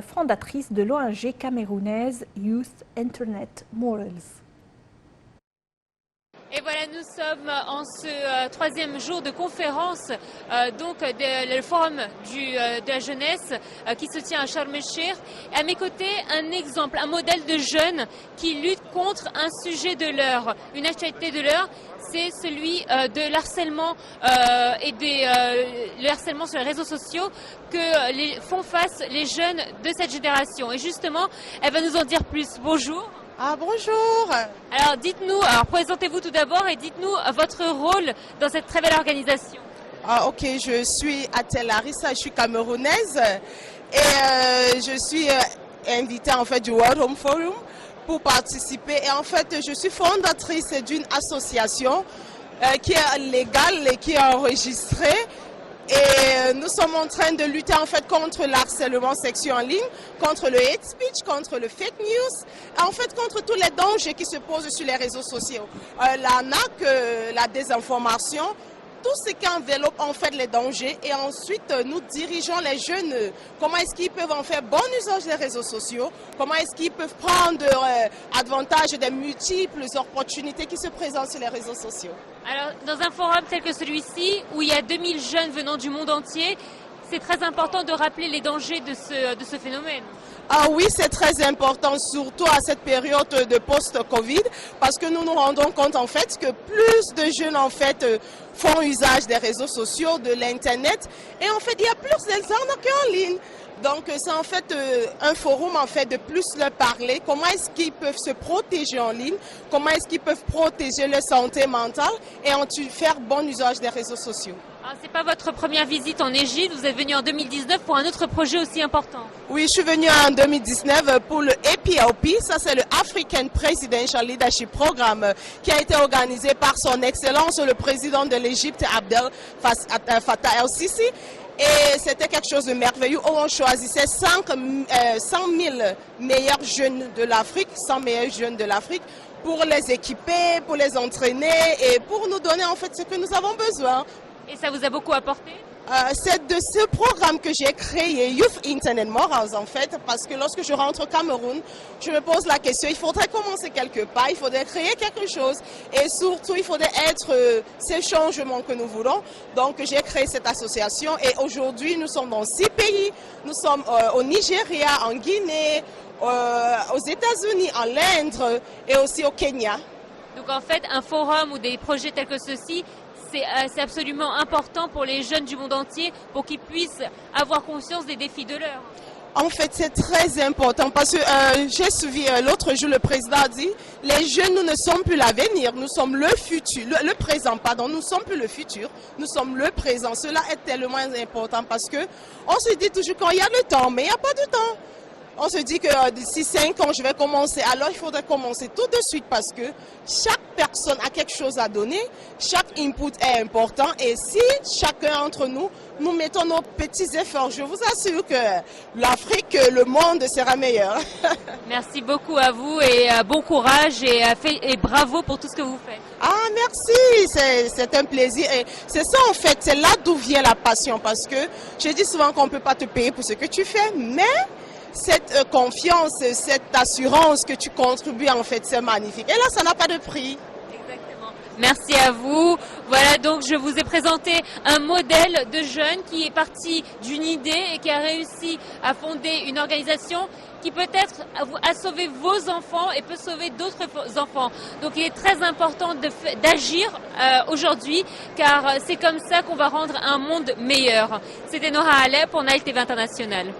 Fondatrice de l'ONG camerounaise Youth Internet Morals. Et voilà, nous sommes en ce troisième jour de conférence le forum de la jeunesse qui se tient à Sharm el-Cheikh. À mes côtés, un exemple, un modèle de jeunes qui lutte contre un sujet de l'heure, une actualité de l'heure. C'est celui de l'harcèlement le harcèlement sur les réseaux sociaux que font face les jeunes de cette génération. Et justement, elle va nous en dire plus. Bonjour. Ah bonjour. Alors dites-nous, présentez-vous tout d'abord et dites-nous votre rôle dans cette très belle organisation. Ah ok, je suis Atel Larissa, je suis camerounaise et je suis invitée en fait du World Home Forum pour participer. Et en fait, je suis fondatrice d'une association qui est légale et qui est enregistrée. Et nous sommes en train de lutter en fait contre le harcèlement sexuel en ligne, contre le hate speech, contre le fake news, et en fait contre tous les dangers qui se posent sur les réseaux sociaux. L'arnaque, la désinformation, tout ce qui enveloppe en fait les dangers, et ensuite nous dirigeons les jeunes, comment est-ce qu'ils peuvent en faire bon usage des réseaux sociaux, comment est-ce qu'ils peuvent prendre avantage des multiples opportunités qui se présentent sur les réseaux sociaux. Alors dans un forum tel que celui-ci, où il y a 2000 jeunes venant du monde entier, c'est très important de rappeler les dangers de ce phénomène. Ah oui, c'est très important, surtout à cette période de post-Covid, parce que nous nous rendons compte en fait que plus de jeunes en fait font usage des réseaux sociaux, de l'internet, et en fait il y a plus d'arnaques en ligne. Donc c'est en fait un forum en fait de plus leur parler, comment est-ce qu'ils peuvent se protéger en ligne, comment est-ce qu'ils peuvent protéger leur santé mentale et ensuite faire bon usage des réseaux sociaux. Ce n'est pas votre première visite en Égypte, vous êtes venu en 2019 pour un autre projet aussi important. Oui, je suis venue en 2019 pour le APLP, ça c'est le African Presidential Leadership Programme qui a été organisé par son Excellence le président de l'Égypte Abdel Fattah el-Sisi. Et c'était quelque chose de merveilleux où on choisissait 100 000 meilleurs jeunes de l'Afrique, 100 meilleurs jeunes de l'Afrique pour les équiper, pour les entraîner et pour nous donner en fait ce que nous avons besoin. Et ça vous a beaucoup apporté? C'est de ce programme que j'ai créé, Youth Internet Morals en fait, parce que lorsque je rentre au Cameroun, je me pose la question, il faudrait commencer quelque part, il faudrait créer quelque chose et surtout il faudrait être ces changements que nous voulons. Donc j'ai créé cette association et aujourd'hui nous sommes dans 6 pays, nous sommes au Nigeria, en Guinée, aux États-Unis, en Inde et aussi au Kenya. Donc en fait un forum ou des projets tels que ceux-ci, c'est absolument important pour les jeunes du monde entier pour qu'ils puissent avoir conscience des défis de l'heure. En fait, c'est très important parce que j'ai suivi l'autre jour, le président a dit, les jeunes, nous ne sommes plus l'avenir, nous sommes le futur, le présent, pardon, nous ne sommes plus le futur, nous sommes le présent. Cela est tellement important parce que on se dit toujours qu'il y a le temps, mais il n'y a pas de temps. On se dit que d'ici 5 ans, je vais commencer. Alors, il faudrait commencer tout de suite parce que chaque personne a quelque chose à donner. Chaque input est important. Et si chacun d'entre nous, nous mettons nos petits efforts, je vous assure que l'Afrique, le monde sera meilleur. Merci beaucoup à vous et bon courage et bravo pour tout ce que vous faites. Ah, merci. C'est un plaisir. Et c'est ça, en fait, c'est là d'où vient la passion. Parce que je dis souvent qu'on ne peut pas te payer pour ce que tu fais, mais cette confiance, cette assurance que tu contribues, en fait, c'est magnifique. Et là, ça n'a pas de prix. Exactement. Merci à vous. Voilà, donc je vous ai présenté un modèle de jeune qui est parti d'une idée et qui a réussi à fonder une organisation qui peut-être a sauvé vos enfants et peut sauver d'autres enfants. Donc il est très important d'agir aujourd'hui car c'est comme ça qu'on va rendre un monde meilleur. C'était Nora Alep pour Nile TV International.